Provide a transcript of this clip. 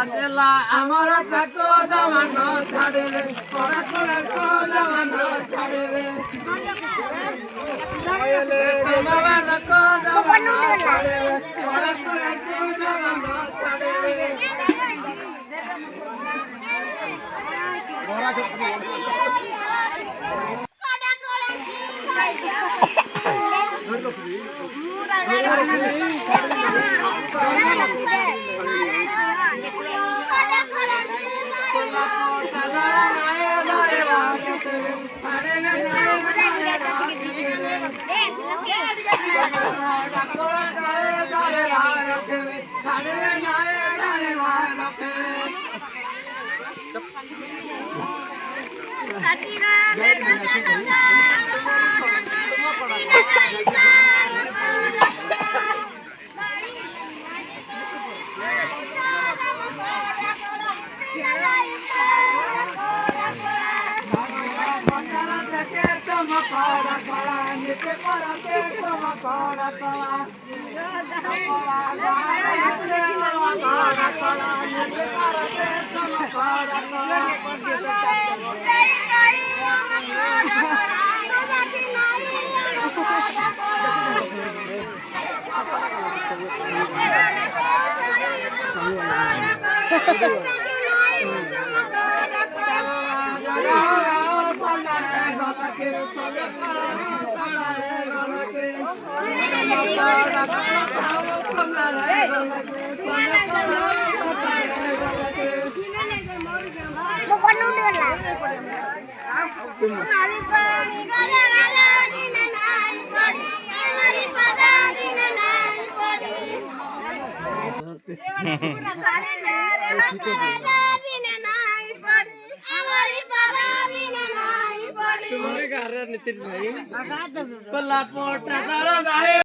পাজেলা আমার টাকো জমানো ছাড়ে রে পড়া পড়া কো জমানো ছাড়ে রে বাবা টাকো জমানো ছাড়ে রে পড়া পড়া কো জমানো ছাড়ে রে বড়া ক্ষেত্রে